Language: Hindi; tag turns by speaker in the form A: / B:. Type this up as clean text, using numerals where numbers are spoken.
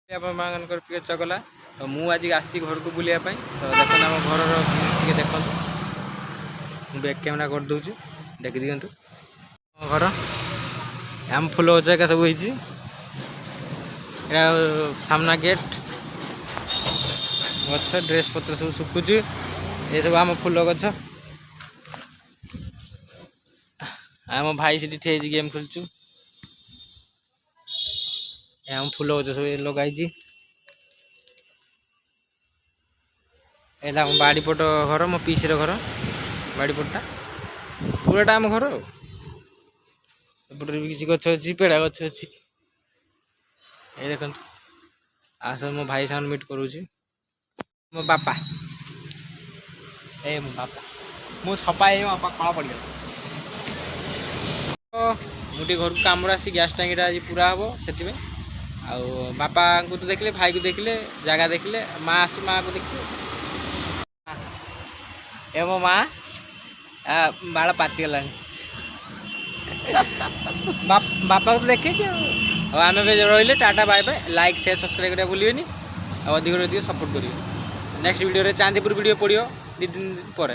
A: आपंकर प्रिय चगला तो मुझे आज आसी घर को बुलायापी तो देखो आम घर देखो बैक कैमेरा कर दूँ देखी दिखु घर आम फूल गच एका सब सामना गेट गच ड्रेस पत्र सब सुखुच ये सब आम फूल गच आम भाई से ठे गेम खेलचु आम फूल गच सब लगाई एटा आम बाड़ीपट घर मो पीसी घर बाड़ीपटा पूराटा आम घर एपटे भी किसी गच अच्छी पेड़ा गच अच्छी ये देखो आ सब मो भाई सामने मीट करुँची मो बापा ए मो बापा मो सपा मो बापा कला पड़ गया मुझे घर को कम आसी गैस टांगी आज पूरा हम से बापा को तो देखले भाई को देखले जगह देखले माँ आसु माँ को देखले ए मो माँ बाड़ पातीगला बापा को तो देखे आम रही tata bye bye like share subscribe करा भूलिए अधिक अधिक सपोर्ट करेंगे नेक्स्ट वीडियो चांदीपुर वीडियो पड़ो 2 दिन पर।